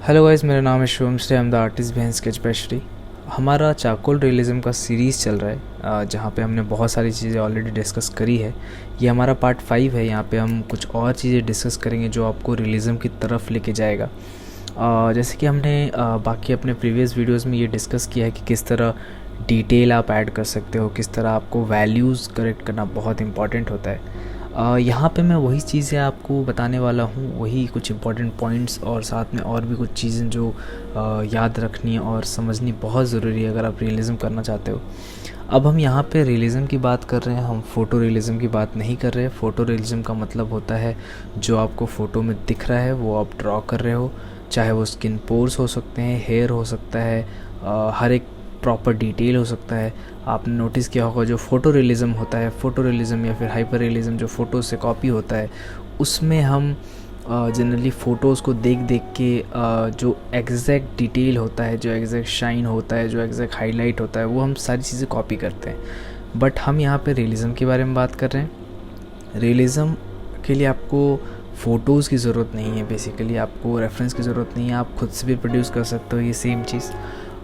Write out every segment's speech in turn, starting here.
Hello guys, मेरा नाम है Shubham Shri. I am the artist behind sketch by Shri. हमारा चारकोल रियलिज्म का सीरीज़ चल रहा है, जहाँ पे हमने बहुत सारी चीज़ें ऑलरेडी डिस्कस करी है। ये हमारा पार्ट 5 है। यहाँ पे हम कुछ और चीज़ें डिस्कस करेंगे जो आपको रियलिज्म की तरफ लेके जाएगा। जैसे कि हमने बाकी अपने प्रीवियस वीडियोस में ये डिस्कस किया है कि किस तरह डिटेल आप ऐड कर सकते हो, किस तरह आपको वैल्यूज़ करेक्ट करना बहुत इंपॉर्टेंट होता है। यहाँ पे मैं वही चीज़ें आपको बताने वाला हूँ, वही कुछ इंपॉर्टेंट पॉइंट्स और साथ में और भी कुछ चीज़ें जो याद रखनी और समझनी बहुत ज़रूरी है अगर आप रियलिज़म करना चाहते हो। अब हम यहाँ पे रियलिज़म की बात कर रहे हैं, हम फ़ोटो रियलिज़म की बात नहीं कर रहे हैं। फ़ोटो रियलिज़म का मतलब होता है जो आपको फ़ोटो में दिख रहा है वो आप ड्रॉ कर रहे हो, चाहे वो स्किन पोर्स हो सकते हैं, हेयर हो सकता है, हर एक प्रॉपर डिटेल हो सकता है। आपने नोटिस किया होगा जो फ़ोटो रियलिज़म होता है, फ़ोटो रियलिज़म या फिर हाइपर रियलिज़म जो फ़ोटो से कॉपी होता है, उसमें हम जनरली फ़ोटोज़ को देख देख के जो एग्जैक्ट डिटेल होता है, जो एग्जैक्ट शाइन होता है, जो एग्जैक्ट हाईलाइट होता है, वो हम सारी चीज़ें कॉपी करते हैं। बट हम यहाँ पे रियलिज़म के बारे में बात कर रहे हैं। रियलिज़म के लिए आपको फ़ोटोज़ की ज़रूरत नहीं है, बेसिकली आपको रेफरेंस की ज़रूरत नहीं है। आप खुद से भी प्रोड्यूस कर सकते हो ये सेम चीज़।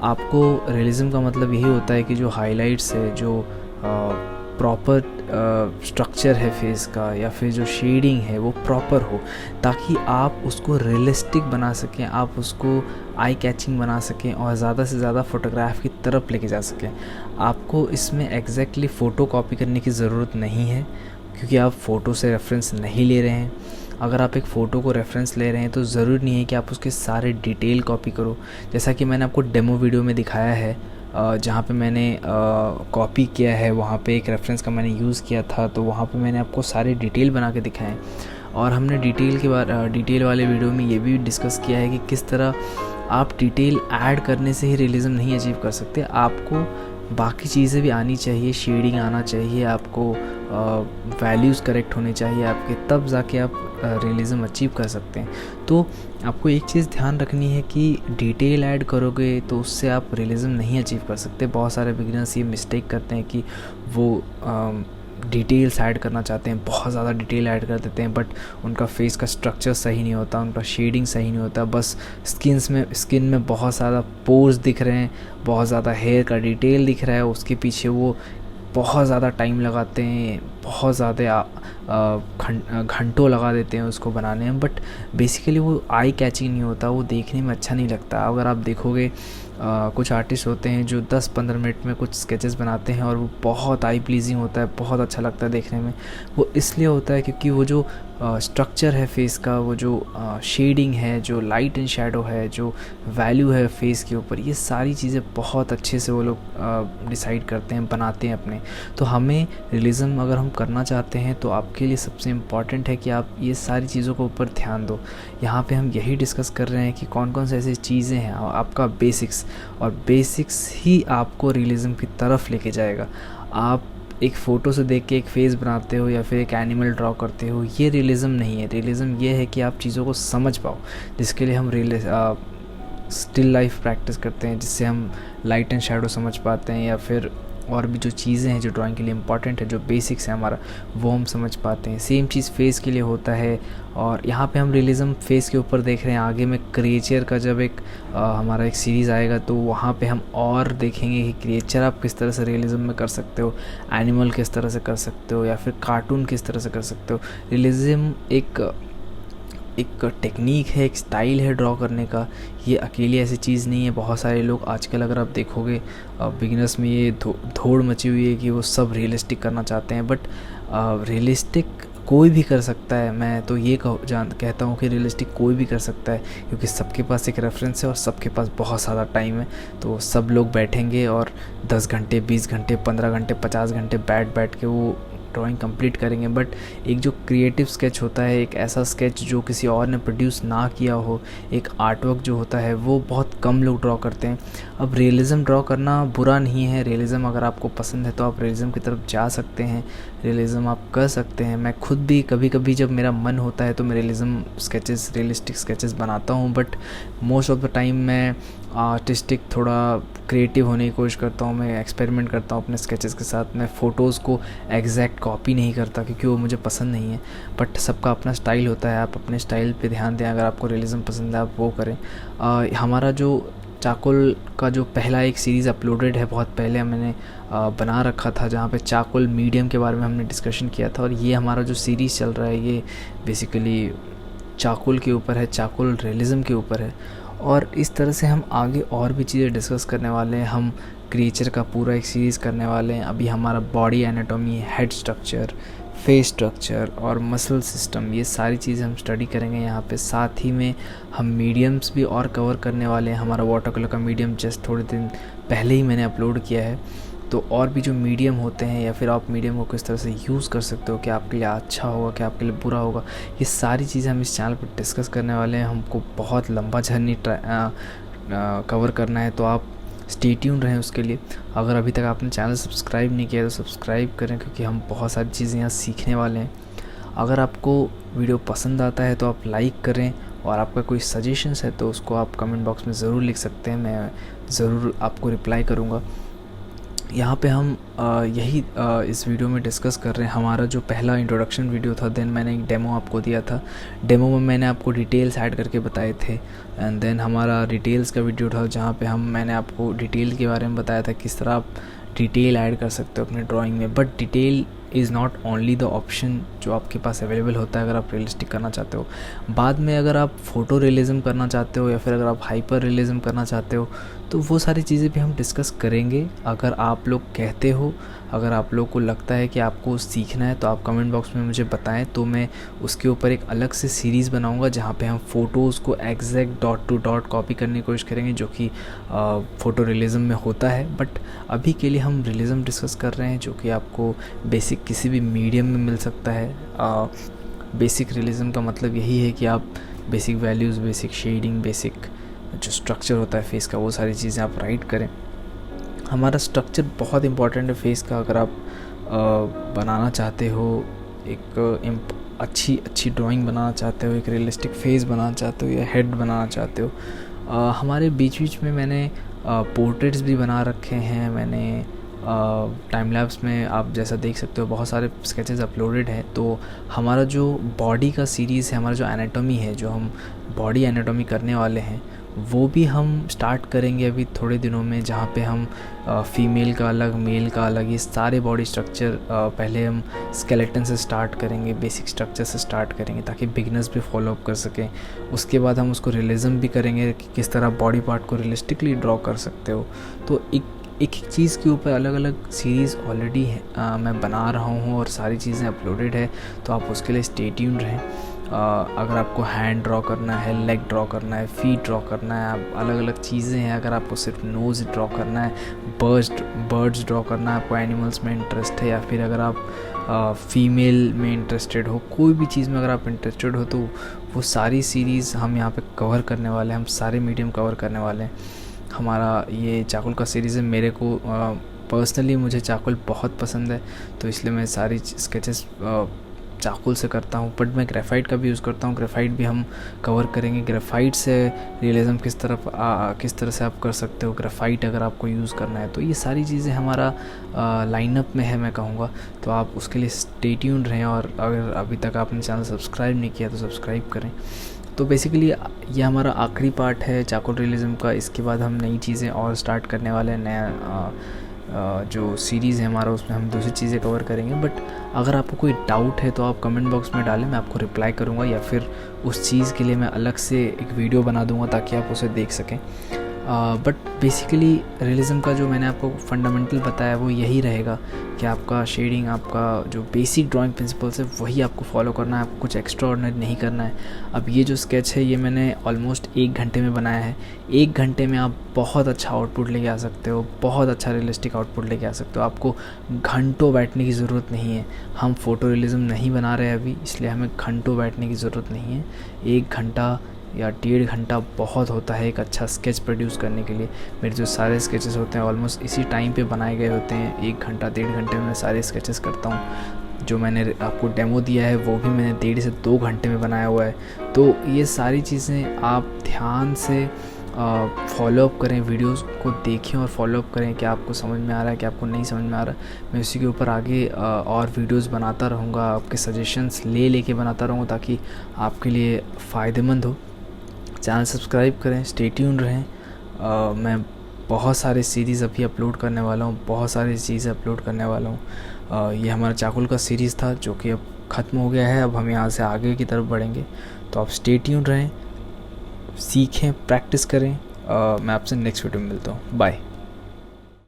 आपको रियलिज़म का मतलब यही होता है कि जो हाइलाइट्स है, जो प्रॉपर स्ट्रक्चर है फेस का या फिर जो शेडिंग है वो प्रॉपर हो, ताकि आप उसको रियलिस्टिक बना सकें, आप उसको आई कैचिंग बना सकें और ज़्यादा से ज़्यादा फ़ोटोग्राफ की तरफ लेके जा सकें। आपको इसमें एग्जैक्टली फ़ोटो कॉपी करने की ज़रूरत नहीं है, क्योंकि आप फ़ोटो से रेफरेंस नहीं ले रहे हैं। अगर आप एक फ़ोटो को रेफरेंस ले रहे हैं तो ज़रूरी नहीं है कि आप उसके सारे डिटेल कॉपी करो। जैसा कि मैंने आपको डेमो वीडियो में दिखाया है, जहाँ पे मैंने कॉपी किया है, वहाँ पे एक रेफरेंस का मैंने यूज़ किया था, तो वहाँ पे मैंने आपको सारे डिटेल बना के दिखाए। और हमने डिटेल वाले वीडियो में ये भी डिस्कस किया है कि किस तरह आप डिटेल ऐड करने से ही रियलिज़म नहीं अचीव कर सकते। आपको बाकी चीज़ें भी आनी चाहिए, शेडिंग आना चाहिए, आपको वैल्यूज़ करेक्ट होने चाहिए आपके, तब जाके आप रियलिज़म अचीव कर सकते हैं। तो आपको एक चीज़ ध्यान रखनी है कि डिटेल ऐड करोगे तो उससे आप रियलिज़म नहीं अचीव कर सकते। बहुत सारे बिगिनर्स ये मिस्टेक करते हैं कि वो डिटेल्स ऐड करना चाहते हैं, बहुत ज़्यादा डिटेल ऐड कर देते हैं, बट उनका फेस का स्ट्रक्चर सही नहीं होता, उनका शेडिंग सही नहीं होता। बस स्किन में बहुत ज़्यादा पोर्स दिख रहे हैं, बहुत ज़्यादा हेयर का डिटेल दिख रहा है, उसके पीछे वो बहुत ज़्यादा टाइम लगाते हैं, बहुत ज़्यादा घंटों लगा देते हैं उसको बनाने में, बट बेसिकली वो आई कैचिंग नहीं होता, वो देखने में अच्छा नहीं लगता। अगर आप देखोगे कुछ आर्टिस्ट होते हैं जो 10-15 मिनट में कुछ स्केचेस बनाते हैं और वो बहुत आई प्लीजिंग होता है, बहुत अच्छा लगता है देखने में। वो इसलिए होता है क्योंकि वो जो स्ट्रक्चर है फेस का, वो जो शेडिंग है, जो लाइट एंड शैडो है, जो वैल्यू है फेस के ऊपर, ये सारी चीज़ें बहुत अच्छे से वो लोग डिसाइड करते हैं, बनाते हैं अपने। तो हमें रियलिज़म अगर हम करना चाहते हैं तो आपके लिए सबसे इम्पॉर्टेंट है कि आप ये सारी चीज़ों को ऊपर ध्यान दो। यहाँ पे हम यही डिस्कस कर रहे हैं कि कौन कौन से ऐसी चीज़ें हैं, आपका बेसिक्स, और बेसिक्स ही आपको रियलिज़म की तरफ लेके जाएगा। आप एक फ़ोटो से देख के एक फेस बनाते हो या फिर एक एनिमल ड्रॉ करते हो, ये रियलिज़म नहीं है। रियलिज़म ये है कि आप चीज़ों को समझ पाओ, जिसके लिए हम स्टिल लाइफ प्रैक्टिस करते हैं, जिससे हम लाइट एंड शैडो समझ पाते हैं, या फिर और भी जो चीज़ें हैं जो ड्राइंग के लिए इम्पॉर्टेंट है, जो बेसिक्स है हमारा, वो हम समझ पाते हैं। सेम चीज़ फेस के लिए होता है। और यहाँ पे हम रियलिज़म फेस के ऊपर देख रहे हैं। आगे में क्रिएचर का जब एक हमारा एक सीरीज़ आएगा तो वहाँ पे हम और देखेंगे कि क्रिएचर आप किस तरह से रियलिज़म में कर सकते हो, एनिमल किस तरह से कर सकते हो, या फिर कार्टून किस तरह से कर सकते हो। रियलिज़म एक टेक्निक है, एक स्टाइल है ड्रॉ करने का। ये अकेली ऐसी चीज़ नहीं है। बहुत सारे लोग आजकल अगर आप देखोगे बिगिनर्स में ये धोड़ मची हुई है कि वो सब रियलिस्टिक करना चाहते हैं, बट रियलिस्टिक कोई भी कर सकता है। मैं तो ये कहता हूँ कि रियलिस्टिक कोई भी कर सकता है, क्योंकि सबके पास एक रेफरेंस है और सबके पास बहुत ज़्यादा टाइम है। तो सब लोग बैठेंगे और 10 घंटे, 20 घंटे, 15 घंटे, 50 घंटे बैठ के वो ड्राइंग कंप्लीट करेंगे। बट एक जो क्रिएटिव स्केच होता है, एक ऐसा स्केच जो किसी और ने प्रोड्यूस ना किया हो, एक आर्टवर्क जो होता है, वो बहुत कम लोग ड्रॉ करते हैं। अब रियलिज़म ड्रॉ करना बुरा नहीं है। रियलिज़म अगर आपको पसंद है तो आप रियलिज़म की तरफ जा सकते हैं, रियलिज़म आप कर सकते हैं। मैं खुद भी कभी कभी जब मेरा मन होता है तो मैं रियलिस्टिक स्केचेस बनाता हूँ, but most of the time मैं आर्टिस्टिक, थोड़ा क्रिएटिव होने की कोशिश करता हूँ, मैं एक्सपेरिमेंट करता हूँ अपने स्केचेस के साथ। मैं फ़ोटोज़ को एग्जैक्ट कॉपी नहीं करता क्योंकि वो मुझे पसंद नहीं है, बट सबका अपना स्टाइल होता है, आप अपने स्टाइल पे ध्यान दें। अगर आपको रियलिज़म पसंद है आप वो करें। हमारा जो चारकोल का जो पहला एक सीरीज़ अपलोडेड है, बहुत पहले मैंने बना रखा था, जहाँ पे चारकोल मीडियम के बारे में हमने डिस्कशन किया था। और ये हमारा जो सीरीज़ चल रहा है ये बेसिकली चारकोल के ऊपर है, चारकोल रियलिज़म के ऊपर है। और इस तरह से हम आगे और भी चीज़ें डिस्कस करने वाले हैं। हम क्रिएचर का पूरा एक सीरीज़ करने वाले हैं। अभी हमारा body anatomy, head structure, face structure और मसल सिस्टम, ये सारी चीज़ें हम स्टडी करेंगे यहाँ पे। साथ ही में हम मीडियम्स भी और कवर करने वाले हैं। हमारा वाटर कलर का मीडियम जस्ट थोड़े दिन पहले ही मैंने अपलोड किया है। तो और भी जो मीडियम होते हैं या फिर आप मीडियम को किस तरह से यूज़ कर सकते हो, क्या आपके लिए अच्छा होगा, क्या आपके लिए बुरा होगा, ये सारी चीज़ें हम इस चैनल पर डिस्कस करने वाले हैं। हमको बहुत लंबा जर्नी कवर करना है, तो आप स्टे ट्यून्ड रहें उसके लिए। अगर अभी तक आपने चैनल सब्सक्राइब नहीं किया तो सब्सक्राइब करें, क्योंकि हम बहुत सारी चीज़ें यहाँ सीखने वाले हैं। अगर आपको वीडियो पसंद आता है तो आप लाइक करें, और आपका कोई सजेशंस है तो उसको आप कमेंट बॉक्स में ज़रूर लिख सकते हैं, मैं ज़रूर आपको रिप्लाई करूँगा। यहाँ पे हम इस वीडियो में डिस्कस कर रहे हैं हमारा जो पहला इंट्रोडक्शन वीडियो था। देन मैंने एक डेमो आपको दिया था, डेमो में मैंने आपको डिटेल्स ऐड करके बताए थे। एंड देन हमारा डिटेल्स का वीडियो था, जहाँ पे मैंने आपको डिटेल के बारे में बताया था किस तरह आप डिटेल ऐड कर सकते हो अपने ड्राइंग में। But detail is not only the option जो आपके पास अवेलेबल होता है अगर आप रियलिस्टिक करना चाहते हो। बाद में अगर आप फ़ोटो रियलिज़म करना चाहते हो या फिर अगर आप हाइपर रियलिज़म करना चाहते हो, तो वो सारी चीज़ें भी हम डिस्कस करेंगे। अगर आप लोग कहते हो, अगर आप लोग को लगता है कि आपको सीखना है, तो आप कमेंट बॉक्स में मुझे बताएं, तो मैं उसके ऊपर एक अलग से सीरीज़ बनाऊंगा जहाँ पे हम फ़ोटोज़ को exact dot to dot copy करने की कोशिश करेंगे, जो कि फ़ोटो रियलिज़म में होता है। बट अभी के लिए हम रियलिज़म डिस्कस कर रहे हैं, जो कि आपको बेसिक किसी भी मीडियम में मिल सकता है। बेसिक रियलिज़म का मतलब यही है कि आप basic values, basic shading, basic जो स्ट्रक्चर होता है फेस का, वो सारी चीज़ें आप राइट करें। हमारा स्ट्रक्चर बहुत इंपॉर्टेंट है फेस का। अगर आप बनाना चाहते हो, एक अच्छी ड्राइंग बनाना चाहते हो, एक रियलिस्टिक फेस बनाना चाहते हो या हेड बनाना चाहते हो, हमारे बीच में मैंने पोर्ट्रेट्स भी बना रखे हैं। मैंने टाइम लैप्स में आप जैसा देख सकते हो बहुत सारे स्केचेस अपलोडेड हैं। तो हमारा जो बॉडी का सीरीज़ है, हमारा जो एनाटॉमी है, जो हम बॉडी एनाटॉमी करने वाले हैं, वो भी हम स्टार्ट करेंगे अभी थोड़े दिनों में, जहाँ पे हम फ़ीमेल का अलग, मेल का अलग, ये सारे बॉडी स्ट्रक्चर पहले हम स्केलेटन से स्टार्ट करेंगे, बेसिक स्ट्रक्चर से स्टार्ट करेंगे, ताकि बिगनर्स भी फॉलो अप कर सकें। उसके बाद हम उसको रियलिज़म भी करेंगे कि किस तरह बॉडी पार्ट को रियलिस्टिकली ड्रॉ कर सकते हो। तो एक चीज़ के ऊपर अलग अलग सीरीज़ ऑलरेडी है, मैं बना रहा हूँ और सारी चीज़ें अपलोडेड है, तो आप उसके लिए स्टे ट्यून्ड रहें। अगर आपको हैंड ड्रॉ करना है, लेग ड्रॉ करना है, फीट ड्रॉ करना है, आप अलग अलग चीज़ें हैं। अगर आपको सिर्फ नोज़ ड्रॉ करना है, बर्ड्स ड्रॉ करना है, आपको एनिमल्स में इंटरेस्ट है, या फिर अगर आप फीमेल में इंटरेस्टेड हो, कोई भी चीज़ में अगर आप इंटरेस्टेड हो, तो वो सारी सीरीज़ हम यहाँ पे कवर करने वाले हैं। हम सारे मीडियम कवर करने वाले हैं। हमारा ये चारकोल का सीरीज़ है। मेरे को पर्सनली मुझे चारकोल बहुत पसंद है, तो इसलिए मैं सारी स्केचेस चारकोल से करता हूँ। बट मैं ग्रेफाइट का भी यूज़ करता हूँ, ग्रेफाइट भी हम कवर करेंगे। ग्रेफाइट से रियलिज़म किस तरह से आप कर सकते हो, ग्रेफाइट अगर आपको यूज़ करना है, तो ये सारी चीज़ें हमारा लाइनअप में है, मैं कहूँगा। तो आप उसके लिए स्टे ट्यून्ड रहें, और अगर अभी तक आपने चैनल सब्सक्राइब नहीं किया तो सब्सक्राइब करें। तो बेसिकली ये हमारा आखिरी पार्ट है चारकोल रियलिज़म का। इसके बाद हम नई चीज़ें और स्टार्ट करने वाले हैं। नया जो सीरीज़ है हमारा, उसमें हम दूसरी चीज़ें कवर करेंगे। बट अगर आपको कोई डाउट है तो आप कमेंट बॉक्स में डालें, मैं आपको रिप्लाई करूँगा, या फिर उस चीज़ के लिए मैं अलग से एक वीडियो बना दूँगा ताकि आप उसे देख सकें। बट बेसिकली रियलिज़म का जो मैंने आपको फंडामेंटल बताया वो यही रहेगा कि आपका शेडिंग, आपका जो बेसिक ड्राइंग प्रिंसिपल्स है वही आपको फॉलो करना है, आपको कुछ एक्स्ट्रा ऑर्डिनरी नहीं करना है। अब ये जो स्केच है ये मैंने ऑलमोस्ट 1 घंटे में बनाया है। 1 घंटे में आप बहुत अच्छा आउटपुट लेके आ सकते हो, बहुत अच्छा रियलिस्टिक आउटपुट लेके आ सकते हो। आपको घंटों बैठने की ज़रूरत नहीं है। हम फ़ोटो रियलिज़म नहीं बना रहे अभी, इसलिए हमें घंटों बैठने की ज़रूरत नहीं है। 1 घंटा या 1.5 घंटा बहुत होता है एक अच्छा स्केच प्रोड्यूस करने के लिए। मेरे जो सारे स्केचेस होते हैं ऑलमोस्ट इसी टाइम पे बनाए गए होते हैं। 1 घंटा 1.5 घंटे में मैं सारे स्केचेस करता हूँ। जो मैंने आपको डेमो दिया है वो भी मैंने 1.5 से 2 घंटे में बनाया हुआ है। तो ये सारी चीज़ें आप ध्यान से फॉलो अप करें, वीडियोस को देखें और फॉलो अप करें कि आपको समझ में आ रहा है कि आपको नहीं समझ में आ रहा है। मैं उसी के ऊपर आगे और वीडियोस बनाता रहूँगा, आपके सजेशंस लेके बनाता रहूँगा ताकि आपके लिए फ़ायदेमंद हो। चैनल सब्सक्राइब करें, स्टे ट्यून्ड रहें। मैं बहुत सारे सीरीज़ अभी अपलोड करने वाला हूँ, बहुत सारी चीज़ें अपलोड करने वाला हूँ। ये हमारा चाकुल का सीरीज़ था जो कि अब ख़त्म हो गया है। अब हम यहाँ से आगे की तरफ बढ़ेंगे, तो आप स्टे ट्यून्ड रहें, सीखें, प्रैक्टिस करें। मैं आपसे नेक्स्ट वीडियो में मिलता हूँ। बाय।